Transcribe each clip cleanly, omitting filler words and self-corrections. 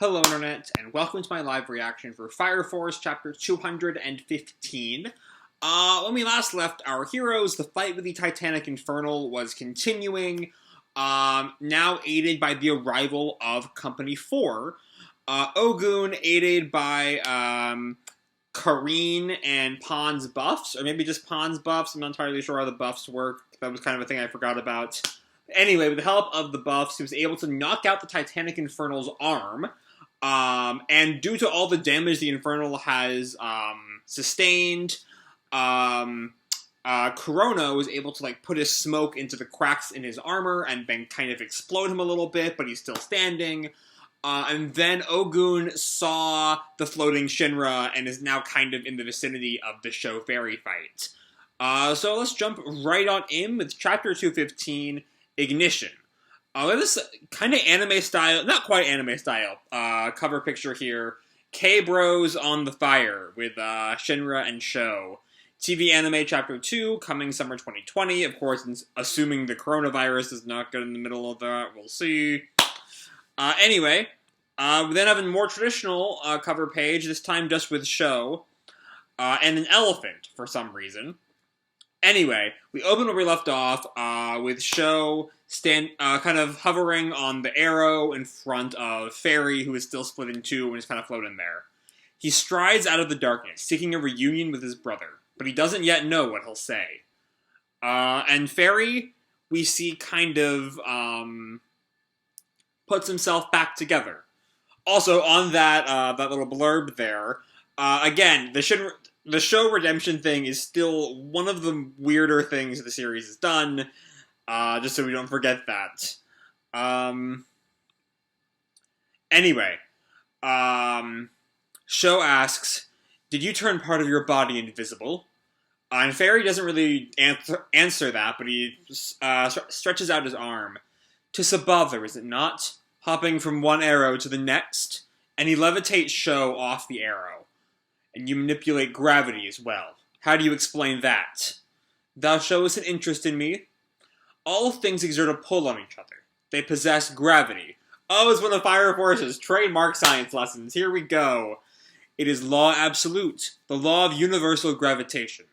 Hello Internet, and welcome to my live reaction for Fire Force Chapter 215. When we last left our heroes, the fight with the Titanic Infernal was continuing, now aided by the arrival of Company 4. Ogun, aided by Kareen and Pon's buffs, or maybe just Pon's buffs, I'm not entirely sure how the buffs work, that was kind of a thing I forgot about. Anyway, with the help of the buffs, he was able to knock out the Titanic Infernal's arm, and due to all the damage the Infernal has sustained, Kurono was able to put his smoke into the cracks in his armor and then kind of explode him a little bit, but he's still standing. And then Ogun saw the floating Shinra and is now kind of in the vicinity of the show Faerie fight. So let's jump right on in with Chapter 215, Ignition. This kind of anime style, not quite anime style, cover picture here. K-Bros on the fire with Shinra and Sho. TV anime Chapter 2, coming summer 2020. Of course, assuming the coronavirus is not good in the middle of that, we'll see. Anyway, we then have a more traditional cover page, this time just with Sho, and an elephant for some reason. Anyway, we open where we left off, with Sho kind of hovering on the arrow in front of Faerie, who is still split in two and is kind of floating there. He strides out of the darkness, seeking a reunion with his brother, but he doesn't yet know what he'll say. And Faerie, we see kind of, puts himself back together. Also, on that little blurb there, again, the show redemption thing is still one of the weirder things the series has done, just so we don't forget that. Anyway, Sho asks, "Did you turn part of your body invisible?" And Faerie doesn't really answer that, but he stretches out his arm. "'Tis a bother, is it not? Hopping from one arrow to the next?" And he levitates Sho off the arrow. "And you manipulate gravity as well. How do you explain that?" "Thou showest an interest in me." "All things exert a pull on each other. They possess gravity." Oh, it's one of Fire Force's trademark science lessons. Here we go. "It is law absolute, the law of universal gravitation.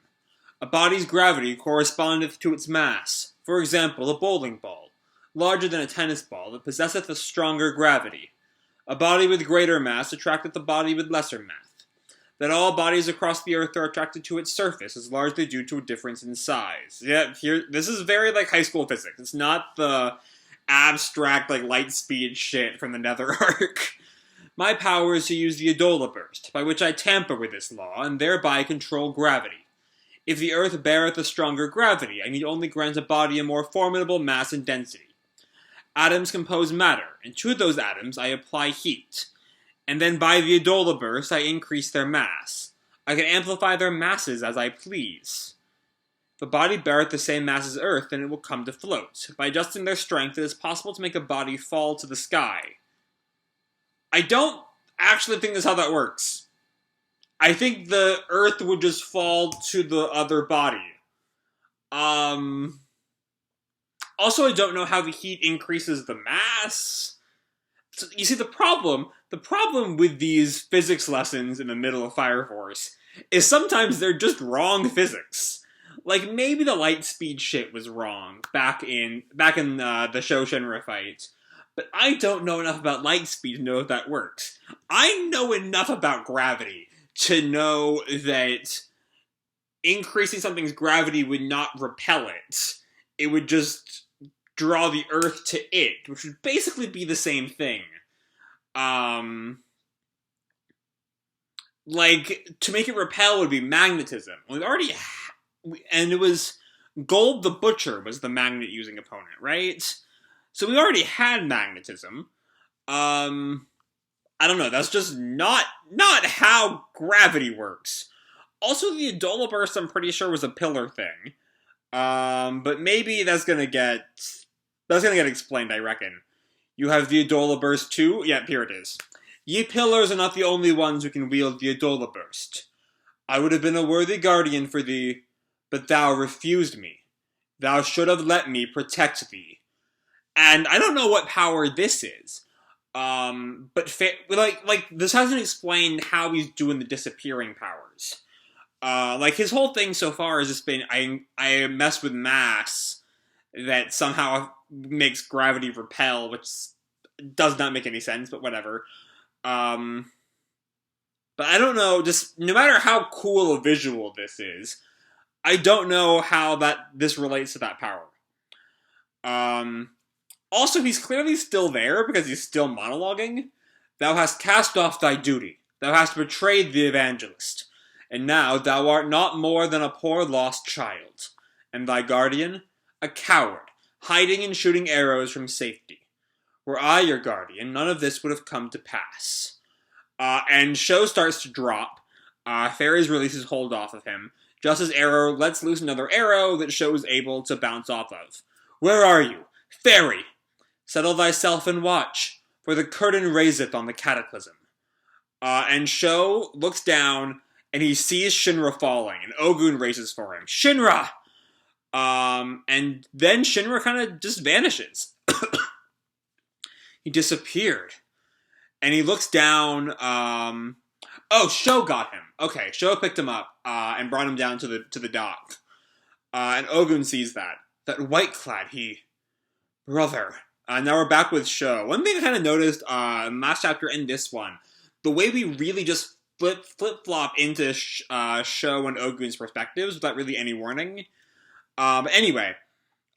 A body's gravity correspondeth to its mass. For example, a bowling ball, larger than a tennis ball, that possesseth a stronger gravity. A body with greater mass attracteth a body with lesser mass. That all bodies across the earth are attracted to its surface is largely due to a difference in size." Yeah, this is very high school physics. It's not the abstract light speed shit from the Nether Arc. "My power is to use the Adolla Burst, by which I tamper with this law, and thereby control gravity. If the earth beareth a stronger gravity, I need only grant a body a more formidable mass and density. Atoms compose matter, and to those atoms I apply heat. And then by the Adolla Burst I increase their mass. I can amplify their masses as I please. If a body beareth the same mass as earth, then it will come to float. By adjusting their strength, it is possible to make a body fall to the sky." I don't actually think that's how that works. I think the earth would just fall to the other body. Also, I don't know how the heat increases the mass. So, you see, the problem with these physics lessons in the middle of Fire Force is sometimes they're just wrong physics. Maybe the light speed shit was wrong back in the Sho Shinra fight, but I don't know enough about light speed to know if that works. I know enough about gravity to know that increasing something's gravity would not repel it. It would just draw the Earth to it, which would basically be the same thing. To make it repel would be magnetism. And it was Gold the Butcher was the magnet-using opponent, right? So we already had magnetism. I don't know, that's just not how gravity works. Also, the Adolla Burst, I'm pretty sure, was a pillar thing. But maybe that's gonna get explained, I reckon. "You have the Adolla Burst too?" Yep, here it is. "Ye pillars are not the only ones who can wield the Adolla Burst. I would have been a worthy guardian for thee, but thou refused me. Thou should have let me protect thee." And I don't know what power this is. But this hasn't explained how he's doing the disappearing powers. Like his whole thing so far has just been I mess with mass that somehow makes gravity repel, which does not make any sense, but whatever. But I don't know, just no matter how cool a visual this is, I don't know how this relates to that power. Also, he's clearly still there because he's still monologuing. Thou hast cast off thy duty. Thou hast betrayed the evangelist. And now thou art not more than a poor lost child. And thy guardian, a coward, hiding and shooting arrows from safety. Were I your guardian, none of this would have come to pass. And Sho starts to drop. Faerie releases hold off of him. Just as Arrow lets loose another arrow that Sho is able to bounce off of. Where are you? Faerie! Settle thyself and watch, for the curtain raiseth on the cataclysm. And Sho looks down, and he sees Shinra falling, and Ogun races for him. Shinra! And then Shinra kind of just vanishes. He disappeared. And he looks down, Sho got him. Okay, Sho picked him up, and brought him down to the dock. And Ogun sees that. That white-clad, brother. Now we're back with Sho. One thing I kind of noticed, last chapter and this one, the way we really just flip-flop into Sho and Ogun's perspectives without really any warning. But anyway,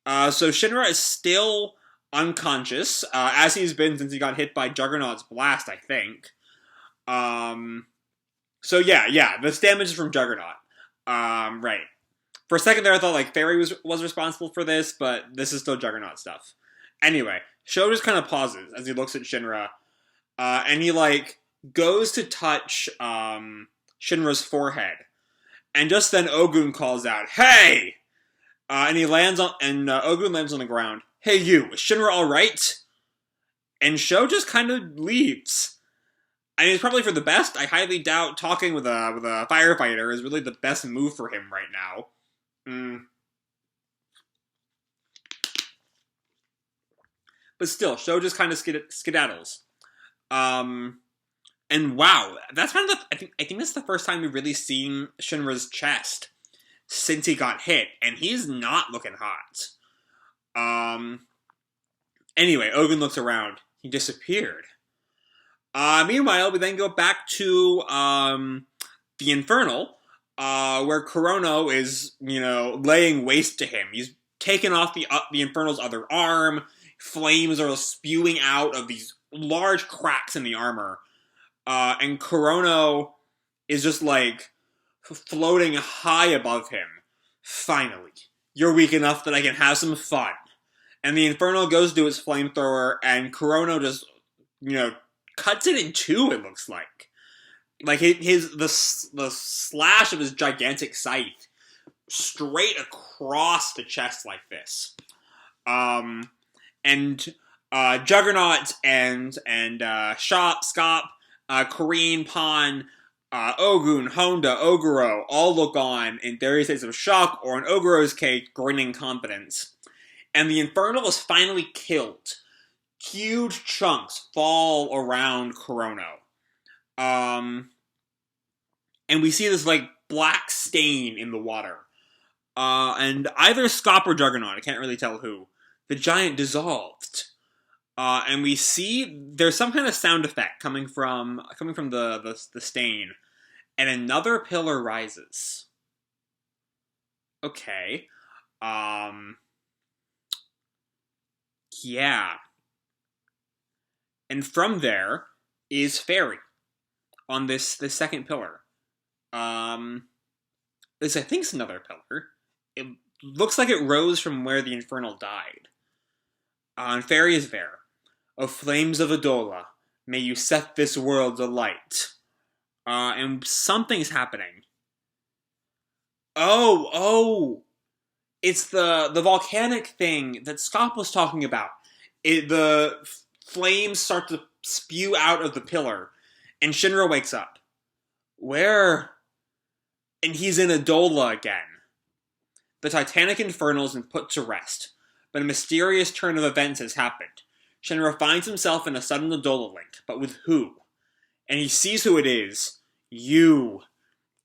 so Shinra is still unconscious, as he's been since he got hit by Juggernaut's blast, I think. So yeah, this damage is from Juggernaut. Right. For a second there, I thought, Faerie was responsible for this, but this is still Juggernaut stuff. Anyway, Sho just kind of pauses as he looks at Shinra, and he, goes to touch, Shinra's forehead. And just then Ogun calls out, "Hey!" And Ogun lands on the ground. "Hey you, is Shinra alright?" And Sho just kind of leaves. I mean, it's probably for the best. I highly doubt talking with a firefighter is really the best move for him right now. But still, Sho just kind of skedaddles. And wow, that's kind of I think that's the first time we've really seen Shinra's chest since he got hit, and he's not looking hot. Anyway, Ogun looks around. He disappeared. Meanwhile, we then go back to the Infernal, where Kurono is, laying waste to him. He's taken off the Infernal's other arm. Flames are spewing out of these large cracks in the armor. And Kurono is just, floating high above him. Finally, you're weak enough that I can have some fun. And the Infernal goes to its flamethrower, and Kurono just, cuts it in two, it looks like. The slash of his gigantic scythe straight across the chest like this. Juggernaut and Scop, Kareen, Pan, Ogun, Honda, Oguro all look on in various states of shock, or in Oguro's case, grinning confidence. And the Infernal is finally killed. Huge chunks fall around Kurono. And we see this, black stain in the water. And either Scop or Juggernaut, I can't really tell who, the giant dissolved. And we see there's some kind of sound effect coming from the stain. And another pillar rises. Okay. Yeah. And from there is Faerie on this second pillar. This I think is another pillar. It looks like it rose from where the Infernal died. And Faerie is there. O flames of Adolla, may you set this world alight. And something's happening. Oh! It's the volcanic thing that Scop was talking about. The flames start to spew out of the pillar, and Shinra wakes up. Where? And he's in Adolla again. The Titanic Infernal has been put to rest, but a mysterious turn of events has happened. Shinra finds himself in a sudden Adolla link, but with who? And he sees who it is. You.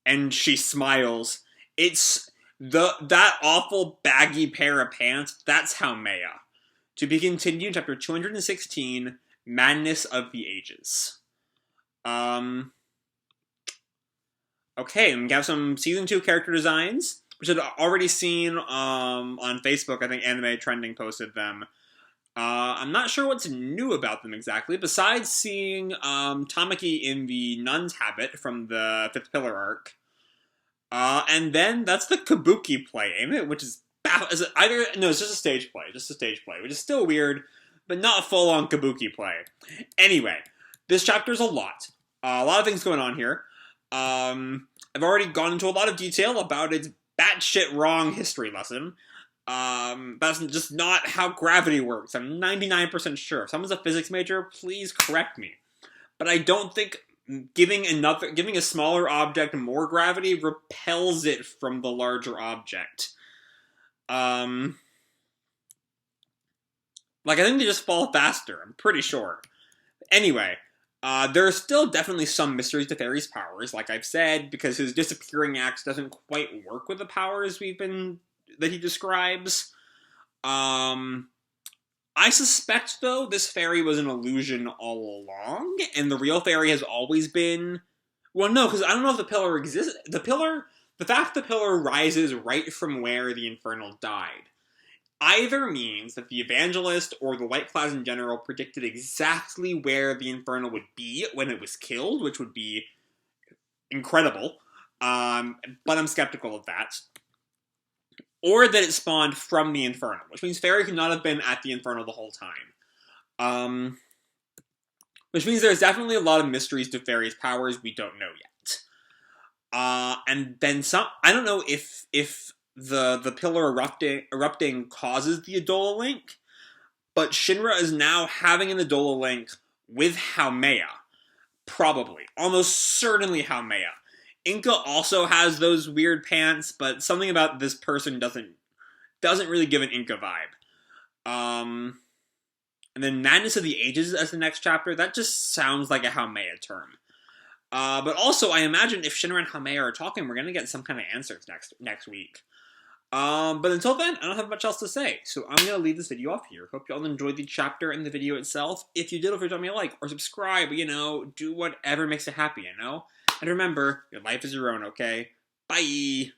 And she smiles. It's that awful baggy pair of pants. That's Haumea. To be continued, chapter 216, Madness of the Ages. Okay, and we have some Season 2 character designs, which I'd already seen on Facebook. I think Anime Trending posted them. I'm not sure what's new about them exactly, besides seeing Tamaki in the nun's habit from the Fifth Pillar arc. And then that's the Kabuki play, ain't it? Which is it's just a stage play. Which is still weird, but not full-on Kabuki play. Anyway, this chapter's a lot of things going on here. I've already gone into a lot of detail about its batshit wrong history lesson. That's just not how gravity works. I'm 99% sure. If someone's a physics major, please correct me. But I don't think giving a smaller object more gravity repels it from the larger object. I think they just fall faster. I'm pretty sure. Anyway, there are still definitely some mysteries to Faerie's powers, like I've said, because his disappearing axe doesn't quite work with the powers that he describes. I suspect, though, this Faerie was an illusion all along, and the real Faerie has always been... Well, no, because I don't know if the pillar exists. The fact the pillar rises right from where the Infernal died either means that the Evangelist or the White Clouds in general predicted exactly where the Infernal would be when it was killed, which would be incredible, but I'm skeptical of that. Or that it spawned from the Infernal, which means Faerie could not have been at the Infernal the whole time. Which means there's definitely a lot of mysteries to Faerie's powers we don't know yet. And then some... I don't know if the pillar erupting causes the Adolla link, but Shinra is now having an Adolla link with Haumea. Probably. Almost certainly Haumea. Inca also has those weird pants, but something about this person doesn't really give an Inca vibe. And then Madness of the Ages as the next chapter, that just sounds like a Haumea term. But also, I imagine if Shinra and Haumea are talking, we're going to get some kind of answers next week. But until then, I don't have much else to say, so I'm going to leave this video off here. Hope you all enjoyed the chapter and the video itself. If you did, feel free to drop me a like or subscribe, do whatever makes you happy, And remember, your life is your own, okay? Bye!